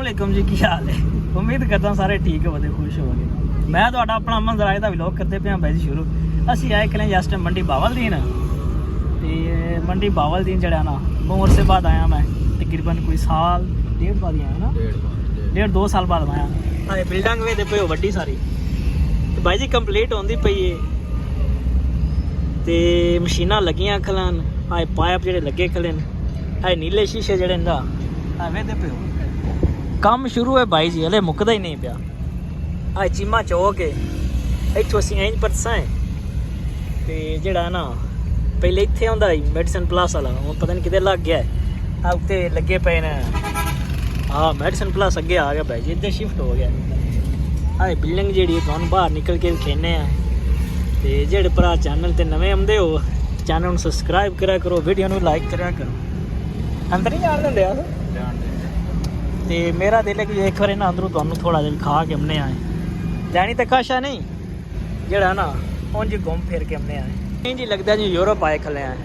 वालेकुम जी, की हाल है? उम्मीद करता हूँ सारे ठीक होवोगे, खुश होवोगे। मैं तो अपना अमन जराए का व्लॉग करते पे भाई जी शुरू। असी आए खले इस टाइम मंडी बावलदीन, ते मंडी बावलदीन जड़ा ना बहुत अरसे बाद आया मैं, तकरीबन कोई साल डेढ़ बाद ही आया ना, डेढ़ दो साल बाद आया। हाँ बिल्डिंग वे पे वड्डी सारी ते भाई जी कंप्लीट होंदी पई है, ते मशीनां लगियां खलन, हाए पाइप जेह्ड़े लगे खले न, हाए नीले शीशे जेह्ड़े ना वे दे पे काम शुरू है भाई जी, हले मुकदा ही नहीं पिया। हाए चीमा चौक है, इत्थों असीं इंज परसा है, ते जेह्ड़ा ना पहले इत्थे होंदा ही मेडिसन प्लस वाला, हुण पता नहीं किते लग गया है। आ उत्ते लगे पे न, हाँ मेडिसन प्लस अगे आ गया भाई जी, इधर शिफ्ट हो गया। हाए बिल्डिंग जेह्ड़ी तुहानूं बाहर निकल के दिखाने आ, ते जेह्ड़े भरा चैनल ते नवें आंदे हो चैनल नूं सबसक्राइब करा करो, वीडियो नूं लाइक करा करो। अंदर नहीं जान दिंदे अस, ते मेरा दिल है कि एक बार ना अंदरों तुहानूं थोड़ा जिहा खा के हमने आए, लैनी तो काशा नहीं जेड़ा ना उंज घूम फिर के हमने आए। इंज लगता जी यूरोप आए खले आए।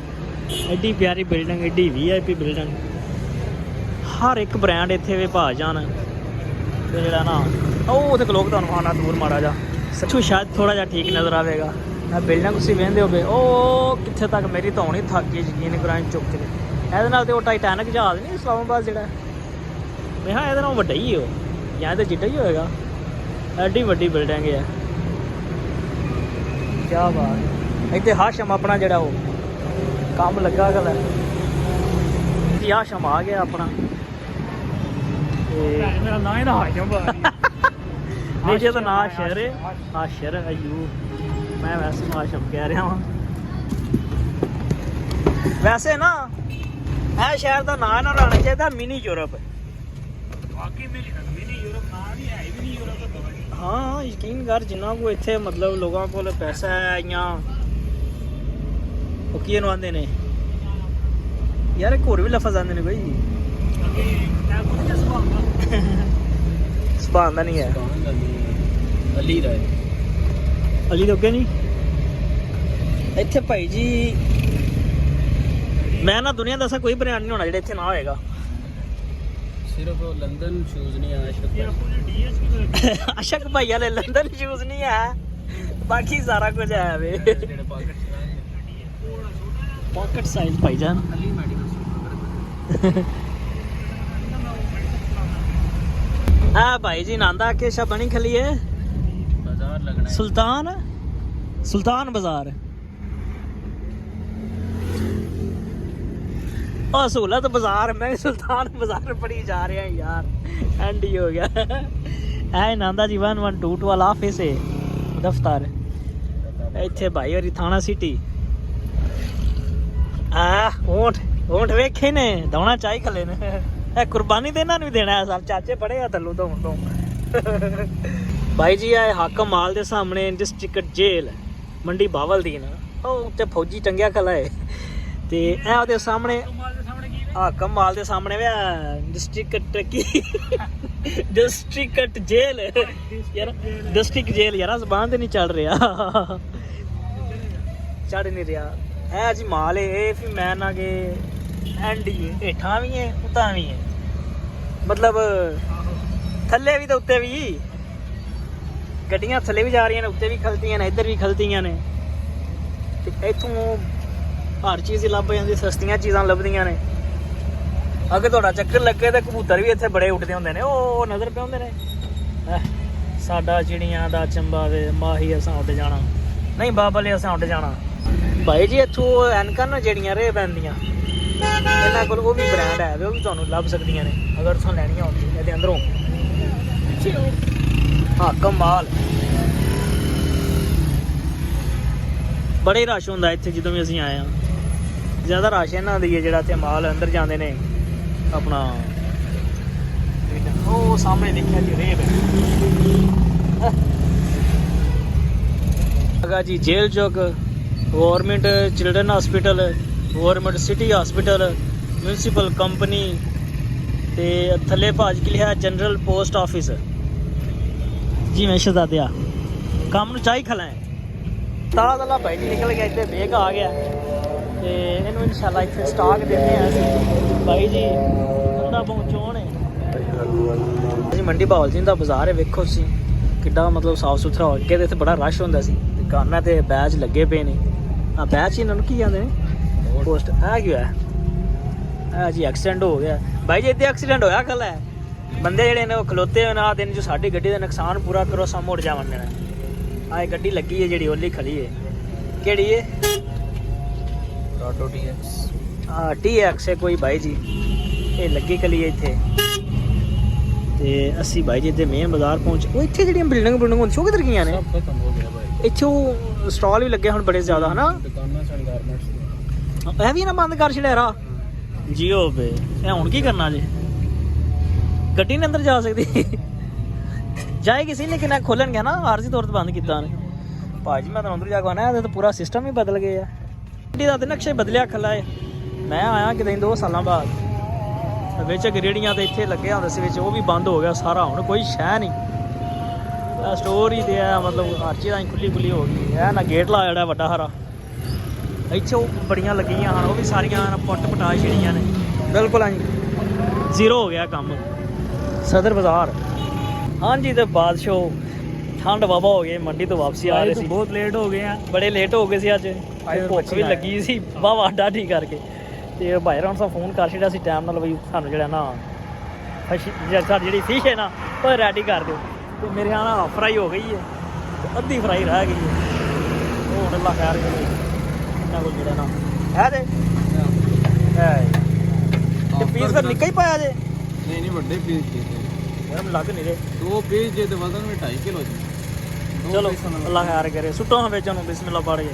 एड्डी प्यारी बिल्डिंग, एड्डी VIP बिल्डिंग, हर एक ब्रांड इत्थे वे भा जान। ते जेड़ा ना ओह ते लोग तुहानूं आना दूर माड़ा जा सच्चू शायद थोड़ा जिहा ठीक नज़र आवेगा। बिल्डिंग तुसीं वेंदे होगे ओह कित्थे तक मेरी तो होनी थक गई यकीन करां चुक के। ਇਹਦੇ ਨਾਲ ਤੇ ਉਹ ਟਾਈਟੈਨਿਕ ਜਹਾਜ਼ ਨਹੀਂ ਇਸਲਾਮਾਬਾਦ ਜਿਹੜਾ, ਮੈਂ ਹਾਂ ਇਹਦੇ ਨਾਲ ਵੱਡਾ ਹੀ ਹੋ ਜਾਂ ਤੇ ਜਿੱਡਾ ਹੀ ਹੋਏਗਾ, ਐਡੀ ਵੱਡੀ ਬਿਲਡਿੰਗ ਹੈ। ਕੀ ਬਾਤ। ਇੱਥੇ ਹਾਸ਼ਮ ਆਪਣਾ ਜਿਹੜਾ ਉਹ ਕੰਮ ਲੱਗਾ ਗੱਲ, ਇੱਥੇ ਹਾਸ਼ਮ ਆ ਗਿਆ ਆਪਣਾ, ਤੇ ਮੇਰਾ ਨਾਂ ਹੀ ਨਾ ਹਾਸ਼ਮ ਵੀਡੀਓ ਦਾ ਨਾਂ ਸ਼ਹਿਰ ਹੈ, ਹਾਸ਼ਰ ਅਯੂਬ, ਮੈਂ ਵੈਸੇ ਹਾਸ਼ਮ ਕਹਿ ਰਿਹਾ ਹਾਂ। ਵੈਸੇ ਨਾ ਇਹ ਸ਼ਹਿਰ ਦਾ ਨਾਂ ਨਾ ਰਹਿਣਾ ਚਾਹੀਦਾ ਮਿਨੀ ਯੂਰਪ। ਵਾਕਈ ਮਿਨੀ ਯੂਰਪ ਨਾਂ ਵੀ ਹੈ, ਵੀ ਨਹੀਂ ਯੂਰਪ। ਹਾਂ ਯਕੀਨ ਕਰ, ਜਿੰਨਾ ਕੋ ਇੱਥੇ ਮਤਲਬ ਲੋਕਾਂ ਕੋਲ ਪੈਸਾ ਹੈ ਜਾਂ ਉਹ ਕੀ ਇਹਨੂੰ ਆਉਂਦੇ ਨੇ ਯਾਰ, ਇੱਕ ਹੋਰ ਵੀ ਲਫ਼ਜ਼ ਆਉਂਦੇ ਨੇ ਬਈ, ਸੁਭਾਨ ਦਾ ਨਹੀਂ ਹੈ, ਅਲੀ ਦਾ, ਅਲੀ ਤੋਂ ਅੱਗੇ ਨਹੀਂ। ਇੱਥੇ ਭਾਈ ਜੀ ਮੈਂ ਨਾ ਦੁਨੀਆ ਦਾ ਐਸਾ ਕੋਈ ਬ੍ਰਾਂਡ ਨਹੀਂ ਹੋਣਾ ਜਿਹੜਾ ਇੱਥੇ ਨਾ ਹੋਏਗਾ। ਸਿਰਫ ਲੰਡਨ ਸ਼ੂਜ਼ ਨਹੀਂ ਆ ਅਸ਼ਕ ਭਾਈ ਵਾਲੇ, ਲੰਡਨ ਸ਼ੂਜ਼ ਨਹੀਂ ਹੈ, ਬਾਕੀ ਸਾਰਾ ਕੁਝ ਹੈ ਵੇ। ਪਾਕਟ ਸਾਈਜ਼ ਭਾਈ ਜਾਨ। हाँ भाई जी नांदा के शा बनी खली है बाजार लगना है, सुल्तान बाजार। और सहूलत बाजार, मैं सुल्तान बाजार पड़ी जा रहे हैं यार, एंड ही हो गया है। नांदा जी 1122 वाला ऑफिस है, दफ्तर इत्थे भाई और थाना सिटी। ऊंट वेखे ने दौना चाही खले ने, कुर्बानी देना भी देना है सर, चाचे बड़े आ थल्लों तो भाई जी। आए हाकम माल के सामने डिस्ट्रिक्ट जेल मंडी बावलदीन, उत्ते फौजी टंगिया खला है, ते ए सामने हाकम माल के सामने वे डिस्ट्रिक्ट जेल यार, डिस्ट्रिक्ट जेल यार, जबान तो नहीं चढ़ रहा, चढ़ नहीं रहा है जी। माल है फिर मैं ना के एंड ही हेठा भी है उतां भी है, मतलब थल्ले भी तो उत्ते भी गड्डियां थल्ले भी जा रही हैं, उत्ते भी खलतियां ने, इधर भी खलतियां ने, इत्थों हर चीज़ लभ जाती, सस्तियां चीज़ां लभदियां ने। अगर थोड़ा चक्कर लगे तो कबूतर भी इत्थे बड़े उड़दे होंदे ने, ओह नज़र पे आउंदे ने। साडा चिड़ियां दा चंबा वे माही असां उड़ जाना, नहीं बाबले असां उड़ जाना। भाई जी इत्थों ऐनकां ना जेहड़ियां रेह पैंदियां, इन्हां कोल वो भी ब्रांड है, वो भी तुहानूं लभ सकदियां ने अगर तुहां लैणियां होण इहदे अंदरों। हाकम माल बड़े रश होंदा इत्थे जदों भी असीं आए हां, ज़्यादा रश इन्हां दी है जेहड़ा इत्थे माल अंदर जांदे ने अपना। ओह सामने देखिया जी रेब है जी, जेल चौक, government children hospital, government city hospital, municipal company, ते थल्ले भाज के लिखा जनरल पोस्ट ऑफिस जी। मैं शहजादिया काम नूं चाही खला है, ताज़ वाला भाई जी निकल गया, इतने बेग आ गया, ते इन्हूं इंशाल्लाह इत्थे स्टाक देते हैं असीं। भाई जी बंदा पहुँचो ने ਭਾਜੀ ਮੰਡੀ ਬਹਾਵਲ ਜੀ ਦਾ ਬਾਜ਼ਾਰ ਹੈ, ਵੇਖੋ ਤੁਸੀਂ ਕਿੱਡਾ ਮਤਲਬ ਸਾਫ ਸੁਥਰਾ ਹੋ ਗਿਆ। ਤੇ ਇੱਥੇ ਬੜਾ ਰਸ਼ ਹੁੰਦਾ ਸੀ, ਦੁਕਾਨਾਂ ਤੇ ਬੈਚ ਲੱਗੇ ਪਏ ਨੇ। ਆ ਬੈਚ ਇਹਨਾਂ ਨੂੰ ਕੀ ਕਹਿੰਦੇ ਨੇ, ਪੋਸਟ। ਆ ਕੀ ਹੋਇਆ? ਆ ਜੀ ਐਕਸੀਡੈਂਟ ਹੋ ਗਿਆ ਭਾਈ ਜੀ, ਇੱਥੇ ਐਕਸੀਡੈਂਟ ਹੋਇਆ ਕੱਲ ਹੈ। ਬੰਦੇ ਜਿਹੜੇ ਨੇ ਉਹ ਖਲੋਤੇ ਹੋਏ ਨਾ ਦਿਨ, ਜੋ ਸਾਡੀ ਗੱਡੀ ਦਾ ਨੁਕਸਾਨ ਪੂਰਾ ਕਰੋ, ਸਾ ਮੁੜ ਜਾਵਣ ਦੇਣਾ। ਆ ਇਹ ਗੱਡੀ ਲੱਗੀ ਹੈ ਜਿਹੜੀ ਓਲੀ ਖੜੀ ਹੈ, ਕਿਹੜੀ ਹੈ? Auto TX। ਹਾਂ TX ਹੈ ਕੋਈ ਭਾਈ ਜੀ, ਇਹ ਲੱਗੀ ਕਲੀ ਇੱਥੇ। ਤੇ ਅਸੀਂ ਭਾਈ ਜੀ ਇੱਥੇ ਮੇਨ ਬਾਜ਼ਾਰ ਪਹੁੰਚ। ਉਹ ਇੱਥੇ ਜਿਹੜੀਆਂ ਬਿਲਡਿੰਗ ਹੁੰਦੀ ਉਹ ਕਿੱਧਰ ਗਈਆਂ ਨੇ? ਸਭ ਖਤਮ ਹੋ ਗਿਆ ਭਾਈ। ਇੱਥੇ ਉਹ ਸਟਾਲ ਵੀ ਲੱਗੇ ਹੁਣ ਬੜੇ ਜ਼ਿਆਦਾ, ਹਨਾ? ਦੁਕਾਨਾਂ ਸਨ ਗਾਰਮੈਂਟਸ। ਇਹ ਵੀ ਨਾ ਬੰਦ ਕਰ ਛੜਿਆ ਰਾ ਜੀਓ ਪੇ। ਇਹ ਹੁਣ ਕੀ ਕਰਨਾ ਜੀ? ਗੱਡੀ ਨੇ ਅੰਦਰ ਜਾ ਸਕਦੀ ਜਾਏ ਕਿਸੇ ਨੇ ਕਿੰਨਾ ਖੋਲਣ ਗਿਆ ਨਾ, ਆਰਜ਼ੀ ਤੌਰ ਤੇ ਬੰਦ ਕੀਤਾ ਨੇ ਭਾਜੀ। ਮੈਂ ਤਾਂ ਅੰਦਰ ਜਾ ਕੇ ਆਣਾ, ਇਹਦਾ ਤਾਂ ਪੂਰਾ ਸਿਸਟਮ ਹੀ ਬਦਲ ਗਿਆ। ਗੱਡੀ ਦਾ ਤੇ ਨਕਸ਼ਾ ਬਦਲਿਆ ਖੱਲਾ ਹੈ। ਮੈਂ ਆਇਆ ਕਿਤੇ 2 ਸਾਲਾਂ ਬਾਅਦ, ਵਿੱਚ ਗਰੇੜੀਆਂ ਤੇ ਇੱਥੇ ਲੱਗਿਆ ਹੁੰਦਾ ਸੀ ਵਿੱਚ, ਉਹ ਵੀ ਬੰਦ ਹੋ ਗਿਆ ਸਾਰਾ। ਹੁਣ ਕੋਈ ਸ਼ੈ ਨਹੀਂ, ਸਟੋਰ ਹੀ ਤੇ ਆ ਮਤਲਬ ਹਰ ਚੀਜ਼ ਖੁੱਲੀ ਹੋ ਗਈ। ਇਹ ਨਾ ਗੇਟ ਲਾ ਜਿਹੜਾ ਵੱਡਾ ਹਰਾ, ਇੱਥੇ ਉਹ ਬੜੀਆਂ ਲੱਗੀਆਂ ਹਨ, ਉਹ ਵੀ ਸਾਰੀਆਂ ਪੁੱਟ ਪਟਾ ਛੜੀਆਂ ਨੇ ਬਿਲਕੁਲ। ਜ਼ੀਰੋ ਹੋ ਗਿਆ ਕੰਮ। ਸਦਰ ਬਾਜ਼ਾਰ ਹਾਂਜੀ। ਤੇ ਬਾਦਸ਼ਾਹ ਠੰਡ ਬਾਬਾ ਹੋ ਗਏ, ਮੰਡੀ ਤੋਂ ਵਾਪਸੀ ਆ ਰਹੇ ਸੀ। ਬਹੁਤ ਲੇਟ ਹੋ ਗਏ ਆ, ਬੜੇ ਲੇਟ ਹੋ ਗਏ ਸੀ ਅੱਜ। ਭੁੱਖ ਵੀ ਲੱਗੀ ਸੀ ਵਾਵਾ ਡਾਢੀ ਕਰਕੇ। ਤੇ ਭਾਈ ਰਾਮ ਸਾਹਿਬ ਫੋਨ ਕਰ ਛੱਡਿਆ ਸੀ ਟਾਈਮ ਨਾਲ, ਬਈ ਸਾਨੂੰ ਜਿਹੜਾ ਨਾ ਸਾਡੀ ਜਿਹੜੀ ਫਿਸ਼ ਹੈ ਨਾ ਉਹ ਰੈਡੀ ਕਰ ਦਿਓ। ਤੇ ਮੇਰੇ ਨਾਲ ਫਰਾਈ ਹੋ ਗਈ ਹੈ, ਅੱਧੀ ਫਰਾਈ ਰਹਿ ਗਈ ਹੈ। ਉਹ ਹੁਣ ਅੱਲਾ ਖੈਰ ਕਰੇ ਇਹਨਾਂ ਕੋਲ ਜਿਹੜਾ ਨਾ ਹੈ ਤੇ ਪੀਸ ਫਿਰ ਨਿੱਕਾ ਹੀ ਪਾਇਆ ਜੇ? ਨਹੀਂ ਵੱਡੇ ਪੀਸ ਦੇ ਯਾਰ ਲੱਗ ਨਹੀਂ ਰਹੇ 2 ਪੀਸ ਜੇ ਤੇ ਵਜ਼ਨ ਵੀ 2.5 ਕਿਲੋ ਜੀ। ਚਲੋ ਅੱਲਾ ਖੈਰ ਕਰੇ। ਸੁੱਟੋ ਹਾਂ ਵਿੱਚ ਉਹਨੂੰ, ਬਿਸਮਿਲ੍ਲਾ ਪੜ੍ਹ ਕੇ।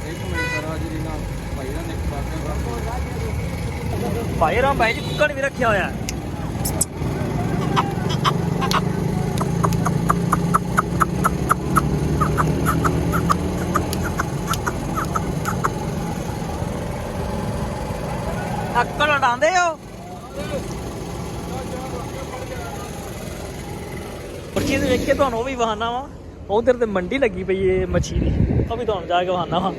ਇੱਕ ਮਿੰਟ ਕਰਾ ਜੀ ਨਾ ਭਾਈ ਦਾ ਨਿਕ ਭਾਈ ਰਾਮ ਭਾਈ ਜੀ ਕੁੱਕੜ ਵੀ ਰੱਖਿਆ ਹੋਇਆ। ਅੱਕਲ ਉਡਾਉਂਦੇ ਹੋ? ਚੀਜ਼ ਵੇਖ ਕੇ ਤੁਹਾਨੂੰ ਉਹ ਵੀ ਵਹਾਨਾ ਵਾ। ਉਧਰ ਤੇ ਮੰਡੀ ਲੱਗੀ ਪਈ ਏ ਮੱਛੀ ਦੀ, ਉਹ ਵੀ ਤੁਹਾਨੂੰ ਜਾ ਕੇ ਵਹਾਨਾ ਵਾ।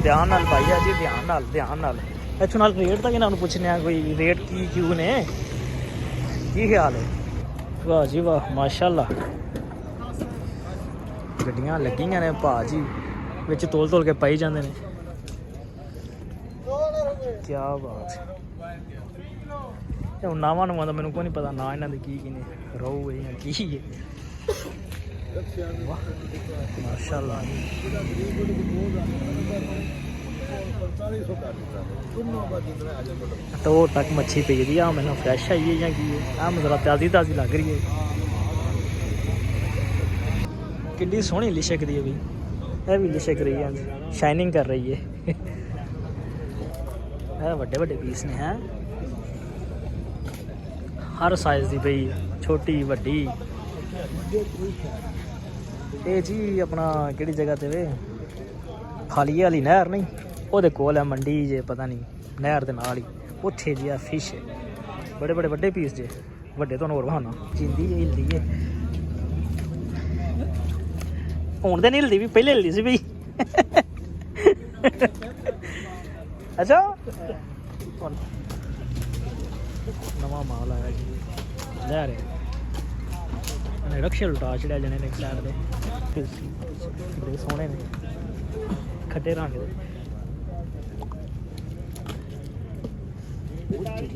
ਧਿਆਨ ਨਾਲ ਭਾਈ ਆ ਜੀ, ਧਿਆਨ ਨਾਲ। ਇੱਥੋਂ ਨਾਲ ਰੇਟ ਤਾਂ ਇਹਨਾਂ ਨੂੰ ਪੁੱਛਣੇ ਆ, ਕੋਈ ਰੇਟ ਕਿਉਂ ਨੇ, ਕੀ ਖਿਆਲ ਹੈ? ਵਾਹ ਜੀ ਵਾਹ, ਮਾਸ਼ਾਅੱਲਾ। ਗੱਡੀਆਂ ਲੱਗੀਆਂ ਨੇ ਭਾਜੀ, ਵਿੱਚ ਤੋਲ ਕੇ ਪਾਈ ਜਾਂਦੇ ਨੇ। ਕੀ ਬਾਤ ਹੈ। ਹੁਣ ਨਾਵਾਂ ਨੂੰ ਤਾਂ ਮੈਨੂੰ ਕੋਈ ਨਹੀਂ ਪਤਾ ਨਾ, ਇਹਨਾਂ ਦੇ ਕੀ ਨੇ, ਰਹੂ ਹੈ ਜਾਂ ਕੀ ਹੈ। ਮਾਸ਼ਾਅੱਲਾ। ਟੋਰ ਤੱਕ ਮੱਛੀ ਪਈ ਆ, ਮੈਨੂੰ ਫਰੈਸ਼ ਆਈ ਹੈ ਜਾਂ ਕੀ ਹੈ? ਆਹ ਮਤਲਬ ਤਾਜ਼ੀ ਲੱਗ ਰਹੀ ਹੈ। ਕਿੰਨੀ ਸੋਹਣੀ ਲਿਸ਼ਕ ਦੀ ਹੈ ਵੀ, ਇਹ ਵੀ ਲਿਸ਼ਕ ਰਹੀ ਹੈ, ਸ਼ਾਈਨਿੰਗ ਕਰ ਰਹੀ ਹੈ। ਇਹ ਵੱਡੇ ਪੀਸ ਨੇ ਹੈ, ਹਰ ਸਾਈਜ਼ ਦੀ ਪਈ, ਛੋਟੀ ਵੱਡੀ। ਇਹ ਜੀ ਆਪਣਾ ਕਿਹੜੀ ਜਗ੍ਹਾ ਤੇ ਵੇ, ਖਾਲੀਏ ਵਾਲੀ ਨਹਿਰ ਨਹੀਂ, ਉਹਦੇ ਕੋਲ ਹੈ ਮੰਡੀ ਜੇ, ਪਤਾ ਨਹੀਂ ਨਹਿਰ ਦੇ ਨਾਲ ਹੀ ਉੱਥੇ ਜੀ ਆ ਫਿਸ਼ ਹੈ। ਬੜੇ ਵੱਡੇ ਪੀਸ ਜੇ, ਵੱਡੇ ਤੁਹਾਨੂੰ ਹੋਰ ਬਹਾਨਾ। ਜਿੰਦੀ ਜੇ ਹਿਲਦੀ ਹੈ, ਹੁਣ ਤੇ ਨਹੀਂ ਹਿਲਦੀ, ਵੀ ਪਹਿਲੇ ਹਿਲਦੀ ਸੀ ਬਈ। ਅੱਛਾ ਨਵਾਂ ਮਾਲ ਆਇਆ ਜੀ, ਲੈ ਰਹੇ ਨੇ ਰਕਸ਼ੇ ਉਲਟਾ ਚੜਿਆ ਜਣੇ ਨੇ ਸਾਈਡ ਦੇ, ਬੜੇ ਸੋਹਣੇ ਨੇ, ਖੱਟੇ ਰੰਗ ਦੇ।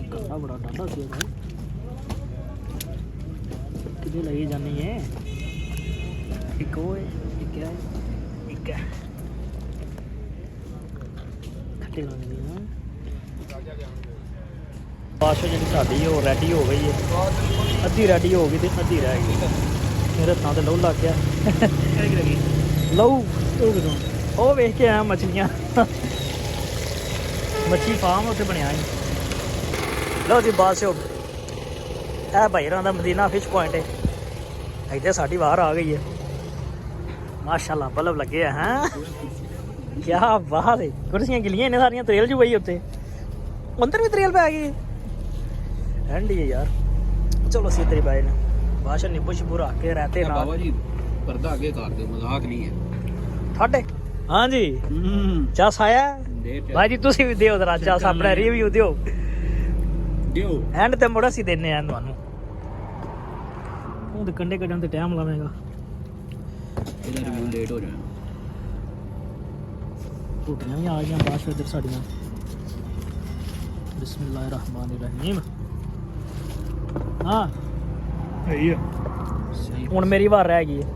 ਕੰਨਾ ਬੜਾ ਡਾਢਾ ਸੀ ਕਿਤੇ ਲਈ ਜਾਨੀ ਹੈ। ਇੱਕ ਉਹ ਹੈ, ਇੱਕ ਹੈ ਖੱਟੇ ਰੰਗ ਦੀ ਨਾ। ਬਾਸ਼ਾ ਜਿਹੜੀ ਸਾਡੀ ਉਹ ਰੈਡੀ ਹੋ ਗਈ ਹੈ, ਅੱਧੀ ਰੈਡੀ ਹੋ ਗਈ ਤੇ ਅੱਧੀ ਰਹਿ ਗਈ। ਮੇਰੇ ਹੱਥਾਂ ਤੇ ਲਹੂ ਲੱਗ ਗਿਆ। ਲਹੂ ਉਹ ਕਿਦੋਂ ਉਹ ਵੇਖ ਕੇ ਆਇਆ ਮੱਛਲੀਆਂ, ਮੱਛੀ ਫਾਰਮ ਉੱਥੇ ਬਣਿਆ ਹੈ। ਲਓ ਜੀ ਬਾਸ਼ਾ, ਇਹ ਭਾਈਰਾਂ ਦਾ ਮਦੀਨਾ ਫਿਸ਼ ਪੁਆਇੰਟ ਹੈ। ਇੱਥੇ ਸਾਡੀ ਬਾਹਰ ਆ ਗਈ ਹੈ, ਮਾਸ਼ਾਅੱਲਾ ਬਲਬ ਲੱਗੇ ਆ। ਹੈਂ ਕੀ ਬਾਤ ਹੈ। ਕੁਰਸੀਆਂ ਗਿੱਲੀਆਂ ਨੇ ਸਾਰੀਆਂ, ਤਰੇਲ ਜੂ ਪਈ ਉੱਤੇ, ਅੰਦਰ ਵੀ ਤਰੇਲ ਪੈ ਗਈ। ਠੰਡੀ ਹੈ ਯਾਰ। ਚਲੋ ਅਸੀਂ ਤੇਰੀ ਬਾਈ ਨੇ ਬਾਸ਼ਾ ਨਿੰਬੂ ਸ਼ਿੰਬੂ ਰੱਖ ਕੇ ਰਹਤੇ ਨਾਲ। ਬਾਬਾ ਜੀ ਪਰਦਾ ਅੱਗੇ ਕਰ ਦਿਓ, ਮਜ਼ਾਕ ਨਹੀਂ ਹੈ। ਤੁਹਾਡੇ ਹਾਂਜੀ ਚਸ ਆਇਆ। ਭਾਈ ਜੀ ਤੁਸੀਂ ਵੀ ਦਿਓ ਜਰਾ ਚਾ ਆਪਣਾ ਰਿਵਿਊ ਦਿਓ ਦਿਓ ਐਂਡ ਤੇ ਮੁੜ ਅਸੀਂ ਦਿੰਨੇ ਆ ਤੁਹਾਨੂੰ ਉਹ ਤੇ ਕੰਡੇ ਕੱਢਣ ਤੇ ਟਾਈਮ ਲਾਵੇਗਾ ਇਹਦਾ ਰਿਵਿਊ ਲੇਟ ਹੋ ਜਾਣਾ ਟੁੱਟੀਆਂ ਵੀ ਆ ਗਈਆਂ ਬਾਅਦ ਇੱਧਰ ਸਾਡੀਆਂ ਬਿਸਮਿਲ੍ਲਾਹਿਰਰਹਿਮਾਨਿਰਰਹੀਮ ਹਾਂ ਸਹੀ ਆ ਹੁਣ ਮੇਰੀ ਵਾਰ ਰਹਿ ਗਈ ਹੈ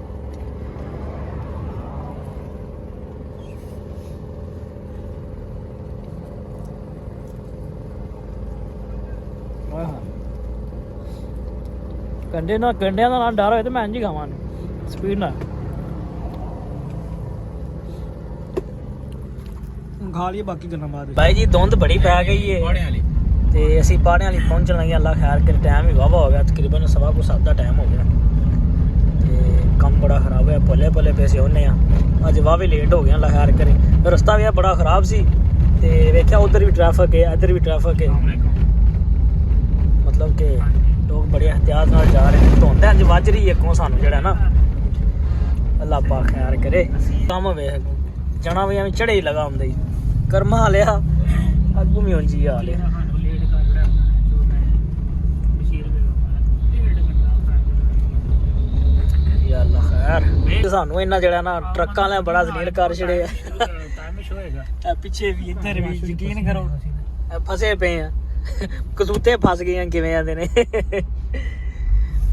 ਕੰਡੇ ਨਾਲ ਕੰਡਿਆਂ ਦਾ ਡਰ ਹੋਏ ਤੇ ਮੈਂ ਇੰਝ ਹੀ ਖਾਵਾਂ ਸਪੀਡ ਨਾਲ ਖਾ ਲਈ ਬਾਕੀ ਗੱਲਾਂ ਬਾਅਦ ਭਾਈ ਜੀ ਧੁੰਦ ਬੜੀ ਪੈ ਗਈ ਏ ਪਾੜਿਆਂ ਵਾਲੀ ਤੇ ਅਸੀਂ ਪਾੜਿਆਂ ਵਾਲੀ ਪਹੁੰਚਣ ਲੱਗੇ ਅੱਲਾ ਖੈਰ ਕਰੇ ਟਾਈਮ ਵੀ ਵਾਵਾ ਹੋ ਗਿਆ ਤਕਰੀਬਨ 7:15 ਦਾ ਟਾਈਮ ਹੋ ਗਿਆ ਤੇ ਕੰਮ ਬੜਾ ਖਰਾਬ ਹੋਇਆ ਭੱਲੇ ਭੱਲੇ ਪੈਸੇ ਹੁੰਨੇ ਆ ਅੱਜ ਵਾਵੇ ਲੇਟ ਹੋ ਗਿਆ ਅੱਲਾ ਖੈਰ ਕਰੇ ਰਸਤਾ ਵੀ ਬੜਾ ਖਰਾਬ ਸੀ ਤੇ ਵੇਖਿਆ ਉਧਰ ਵੀ ਟ੍ਰੈਫਿਕ ਹੈ ਇੱਧਰ ਵੀ ਟ੍ਰੈਫਿਕ ਹੈ ਮਤਲਬ ਕਿ ਲੋਕ ਬੜੇ ਇhtiyat ਨਾਲ ਜਾ ਰਹੇ ਨੇ ਧੁੰਦ ਅੱਜ ਵੱਜ ਰਹੀ ਹੈ ਅੱਗੋਂ ਸਾਨੂੰ ਜਿਹੜਾ ਨਾ ਅੱਲਾ ਪਾਕ ਖੈਰ ਕਰੇ ਕੰਮ ਵੇਖ ਜਾਣਾ ਵੀ ਐਵੇਂ ਚੜੇ ਹੀ ਲਗਾ ਹੁੰਦਾ ਹੀ ਕਰਮਾ ਲਿਆ ਅੱਗੋਂ ਵੀ ਉਂਝ ਆ ਲਿਆ ਯਾ ਅੱਲਾ ਖੈਰ ਸਾਨੂੰ ਇਹਨਾਂ ਜਿਹੜਾ ਨਾ ਟਰੱਕਾਂ ਵਾਲਿਆਂ ਬੜਾ ਜ਼ਲੀਲ ਕਰ ਛੜੇ ਆ ਪਿੱਛੇ ਵੀ ਇੱਧਰ ਵੀ ਯਕੀਨ ਕਰੋ ਫਸੇ ਪਏ ਆ ਕਸੂਤੇ ਫਸ ਗਏ ਆ ਕਿਵੇਂ ਆਂਦੇ ਨੇ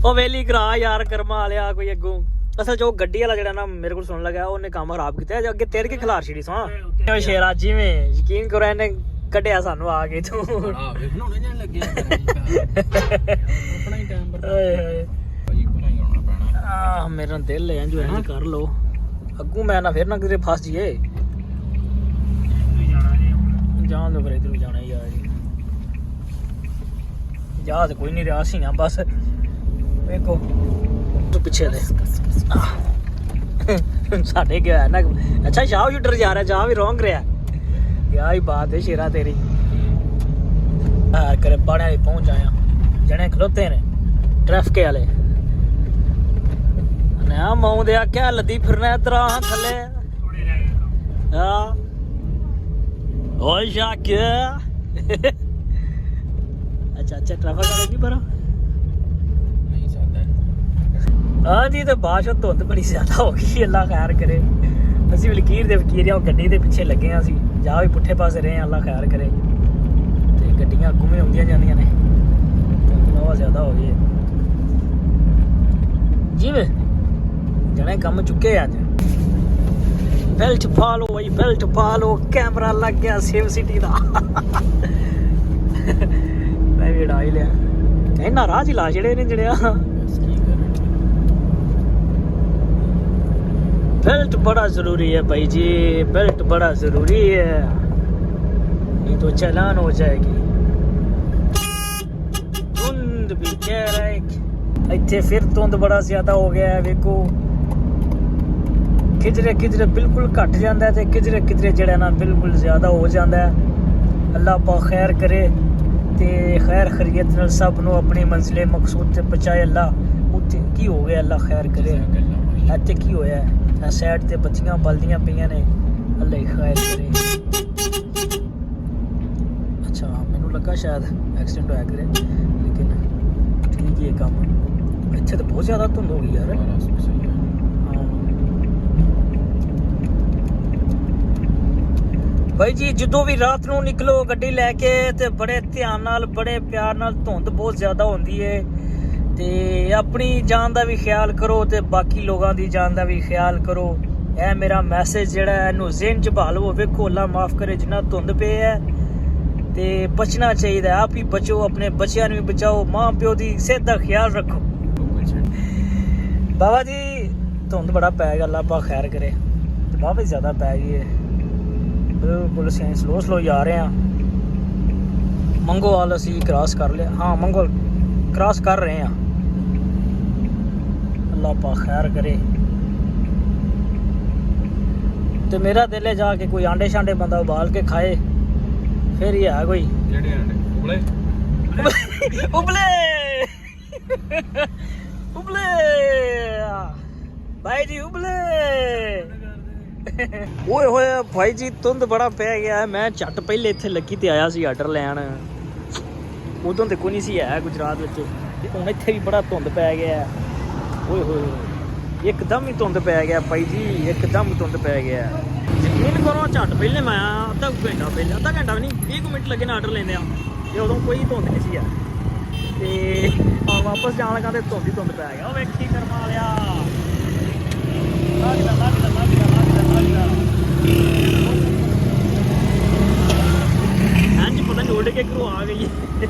ਉਹ ਵੇਲੀ ਕਰਾ ਯਾਰ ਕਰਮਾ ਵਾਲਿਆ ਕੋਈ ਅੱਗੋਂ ਅਸਲ ਚ ਉਹ ਗੱਡੀ ਵਾਲਾ ਜਿਹੜਾ ਨਾ ਮੇਰੇ ਕੋਲ ਸੁਣਨ ਲੱਗਾ ਉਹਨੇ ਕੰਮ ਖਰਾਬ ਕੀਤਾ ਅੱਗੇ ਤੇਰ ਕੇ ਖਿਲਾਰ ਛੜੀ ਸਾਂ ਸ਼ੇਰਾ ਜਿਵੇਂ ਯਕੀਨ ਕਰੋ ਇਹਨੇ ਕੱਢਿਆ ਸਾਨੂੰ ਆ ਕੇ ਤੂੰ ਬਣਾਉਣੇ ਜਾਣ ਲੱਗੇ ਆਪਣਾ ਹੀ ਟਾਈਮ ਓਏ ਭਾਈ ਬਣਾਈ ਆਉਣਾ ਪੈਣਾ ਆ ਮੇਰਾ ਦਿਲ ਹੈ ਜੋ ਇੰਜ ਕਰ ਲੋ ਅੱਗੂ ਮੈਂ ਨਾ ਫਿਰ ਨਾ ਕਿਤੇ ਫਸ ਜੀਏ ਜਾਣ ਦੋ ਫਿਰ ਇਧਰ ਜਾਣਾ ਯਾਰ ਜਾ ਤੇ ਕੋਈ ਨਹੀਂ ਰਿਹਾ ਸੀ ਨਾ ਬਸ ਵੇਖੋ ਤੂੰ ਪਿੱਛੇ ਦੇ ਸਾਡੇ ਕੀ ਹੋਇਆ ਨਾ ਅੱਛਾ ਸ਼ਾਹ ਸ਼ੂਟਰ ਜਾ ਰਿਹਾ ਜਾ ਵੀ ਰੋਂਗ ਰਿਹਾ ਯਾ ਹੀ ਬਾਤ ਹੈ ਸ਼ੇਰਾ ਤੇਰੀ ਕਰੇ ਪਾਣੇ ਵਾਲੀ ਪਹੁੰਚ ਆਇਆ ਜਣੇ ਖਲੋਤੇ ਨੇ ਟ੍ਰੈਫਿਕ ਵਾਲੇ ਨਾ ਮਾਉਂ ਦੇ ਆਖਿਆ ਲੱਦੀ ਫਿਰਨਾ ਇਧਰ ਆ ਥੱਲੇ ਹਾਂ ਓਏ ਸ਼ਾਕ ਅੱਛਾ ਅੱਛਾ ਟ੍ਰੈਫਿਕ ਵਾਲੇ ਕੀ ਪਰ ਨਹੀਂ ਸਕਦਾ ਹਾਂ ਜੀ ਤੇ ਬਾਸ਼ਾ ਧੁੰਦ ਬੜੀ ਜ਼ਿਆਦਾ ਹੋ ਗਈ ਅੱਲਾ ਖੈਰ ਕਰੇ ਅਸੀਂ ਵੀ ਲਕੀਰ ਦੇ ਫਕੀਰ ਆ ਗੱਡੀ ਦੇ ਪਿੱਛੇ ਲੱਗੇ ਆ ਅਸੀਂ ਜਾ ਵੀ ਪੁੱਠੇ ਪਾਸੇ ਰਹੇ ਆ ਅੱਲਾ ਖੈਰ ਕਰੇ ਤੇ ਗੱਡੀਆਂ ਅੱਗੋਂ ਵੀ ਆਉਂਦੀਆਂ ਜਾਂਦੀਆਂ ਨੇ ਧੁੰਦ ਬਹੁਤ ਜ਼ਿਆਦਾ ਹੋ ਗਈ ਹੈ ਜਿਵੇਂ ਜਣੇ ਕੰਮ ਚੁੱਕੇ ਅੱਜ ਬੈਲਟ ਪਾ ਲਓ ਕੈਮਰਾ ਲੱਗ ਗਿਆ ਸੇਵ ਸਿਟੀ ਦਾ ਮੈਂ ਵੀ ਢਾਈ ਲਿਆ ਇਹਨਾਂ ਰਾਹ ਹੀ ਲਾ ਜਿਹੜੇ ਨੇ ਜਿਹੜਿਆ बेल्ट बड़ा जरूरी है भाई जी बेल्ट बड़ा जरूरी है नहीं तो चालान हो जाएगी धुंध भी कह रहा है इतने फिर धुंध बड़ा ज्यादा हो गया है वेखो किधरे बिल्कुल घट जाता है किधरे जड़ा ना बिल्कुल ज्यादा हो जाता है अल्लाह पा खैर करे ते खैर खैरियत नाल सब नू अपनी मंजिले मकसूद ते पहुंचाए अल्लाह उत्ते की हो गया अल्लाह खैर करे ਇੱਥੇ ਕੀ ਹੋਇਆ ਹੈ ਸਾਈਡ ਤੇ ਬੱਚੀਆਂ ਬਲਦੀਆਂ ਪਈਆਂ ਨੇ ਅੱਲਾ ਹੀ ਖੈਰ ਕਰੇ ਅੱਛਾ ਮੈਨੂੰ ਲੱਗਾ ਸ਼ਾਇਦ ਐਕਸੀਡੈਂਟ ਹੋਇਆ ਕਰੇ ਲੇਕਿਨ ਠੀਕ ਹੀ ਹੈ ਕੰਮ ਇੱਥੇ ਤਾਂ ਬਹੁਤ ਜ਼ਿਆਦਾ ਧੁੰਦ ਹੋ ਗਈ ਯਾਰ ਭਾਈ ਜੀ ਜਦੋਂ ਵੀ ਰਾਤ ਨੂੰ ਨਿਕਲੋ ਗੱਡੀ ਲੈ ਕੇ ਤੇ ਬੜੇ ਧਿਆਨ ਨਾਲ ਬੜੇ ਪਿਆਰ ਨਾਲ ਧੁੰਦ ਬਹੁਤ ਜ਼ਿਆਦਾ ਹੁੰਦੀ ਹੈ ਤੇ ਆਪਣੀ ਜਾਨ ਦਾ ਵੀ ਖਿਆਲ ਕਰੋ ਤੇ ਬਾਕੀ ਲੋਕਾਂ ਦੀ ਜਾਨ ਦਾ ਵੀ ਖਿਆਲ ਕਰੋ ਇਹ ਮੇਰਾ ਮੈਸੇਜ ਜਿਹੜਾ ਇਹਨੂੰ ਜ਼ਿਹਨ ਚ ਪਾ ਲਵੋ ਵੇਖੋ ਅੱਲਾ ਮਾਫ ਕਰੇ ਜਿੰਨਾ ਧੁੰਦ ਪਈ ਹੈ ਤੇ ਬਚਣਾ ਚਾਹੀਦਾ ਆਪ ਹੀ ਬਚੋ ਆਪਣੇ ਬੱਚਿਆਂ ਨੂੰ ਵੀ ਬਚਾਓ ਮਾਂ ਪਿਓ ਦੀ ਸਿਹਤ ਦਾ ਖਿਆਲ ਰੱਖੋ ਬਾਬਾ ਜੀ ਧੁੰਦ ਬੜਾ ਪੈ ਗਿਆ ਅੱਲਾ ਪਾ ਖੈਰ ਕਰੇ ਤੇ ਬਹੁਤ ਜ਼ਿਆਦਾ ਪੈ ਗਈ ਹੈ ਬਿਲਕੁਲ ਅਸੀਂ ਸਲੋ ਜਾ ਰਹੇ ਹਾਂ ਮੰਗੋਵਾਲ ਅਸੀਂ ਕ੍ਰਾਸ ਕਰ ਲਿਆ ਹਾਂ ਮੰਗੋਵਾਲ ਕ੍ਰਾਸ ਕਰ ਰਹੇ ਹਾਂ ਅੱਲਾ ਪਾ ਖੈਰ ਕਰੇ ਤੇ ਮੇਰਾ ਦਿਲ ਹੈ ਜਾ ਕੇ ਕੋਈ ਆਂਡੇ ਸ਼ਾਂਡੇ ਬੰਦਾ ਉਬਾਲ ਕੇ ਖਾਏ ਫਿਰ ਹੀ ਹੈ ਕੋਈ ਜਿਹੜੇ ਆਂਡੇ ਉਬਲੇ ਭਾਈ ਜੀ ਉਬਲੇ ਓਏ ਹੋਏ ਭਾਈ ਜੀ ਧੁੰਦ ਬੜਾ ਪੈ ਗਿਆ ਹੈ। ਮੈਂ ਝੱਟ ਪਹਿਲੇ ਇੱਥੇ ਲੱਗੀ ਤੇ ਆਇਆ ਸੀ ਆਰਡਰ ਲੈਣ। ਉਦੋਂ ਤੇ ਕੋਈ ਨਹੀਂ ਸੀ ਹੈ ਗੁਜਰਾਤ ਵਿੱਚ, ਤੇ ਹੁਣ ਇੱਥੇ ਵੀ ਬੜਾ ਧੁੰਦ ਪੈ ਗਿਆ ਹੈ। ਓਏ ਹੋਏ ਇੱਕਦਮ ਹੀ ਧੁੰਦ ਪੈ ਗਿਆ ਭਾਈ ਜੀ, ਇੱਕਦਮ ਧੁੰਦ ਪੈ ਗਿਆ। ਯਕੀਨ ਕਰੋ ਝੱਟ ਪਹਿਲੇ ਮੈਂ ਆਇਆ, ਅੱਧਾ ਘੰਟਾ ਪਹਿਲੇ, ਅੱਧਾ ਘੰਟਾ ਵੀ ਨਹੀਂ 20 ਮਿੰਟ ਲੱਗੇ ਨੇ ਆਰਡਰ ਲੈਂਦੇ ਆ, ਤੇ ਉਦੋਂ ਕੋਈ ਧੁੰਦ ਨਹੀਂ ਸੀ ਆ। ਤੇ ਹੁਣ ਵਾਪਸ ਜਾਣ ਲੱਗਾ ਤੇ ਧੁੰਦ ਪੈ ਗਿਆ। ਉਹ ਵੇਖੀ ਕਰਮਾ ਵਾਲਿਆ ਲੱਗਦਾ ਇੰਝ ਪਤਾ ਨਹੀਂ ਉੱਡ ਕੇ ਘਰੋਂ ਆ ਗਈ। ਤੇ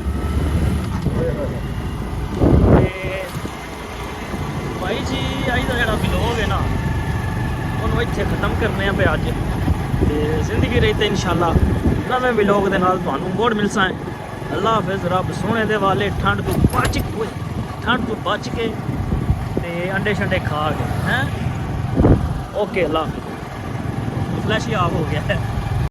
ਭਾਈ ਜੀ ਅੱਜ ਦਾ ਜਿਹੜਾ ਵਲੌਗ ਹੈ ਨਾ ਉਹਨੂੰ ਇੱਥੇ ਖਤਮ ਕਰਨੇ ਆ ਪਿਆ ਅੱਜ। ਤੇ ਜ਼ਿੰਦਗੀ ਰਹੀ ਤੇ ਇਨਸ਼ਾਅੱਲਾ ਨਵੇਂ ਵਲੌਗ ਦੇ ਨਾਲ ਤੁਹਾਨੂੰ ਮੋੜ ਮਿਲ ਸਾਂ। ਅੱਲਾ ਹਾਫਿਜ਼, ਰੱਬ ਸੋਹਣੇ ਦੇ ਵਾਲੇ, ਠੰਡ ਤੋਂ ਬਚ ਕੇ ਤੇ ਅੰਡੇ ਸ਼ੰਡੇ ਖਾ ਕੇ ਹੈ। Okay Allah, flash he of ਹੋ ਗਿਆ ਹੈ।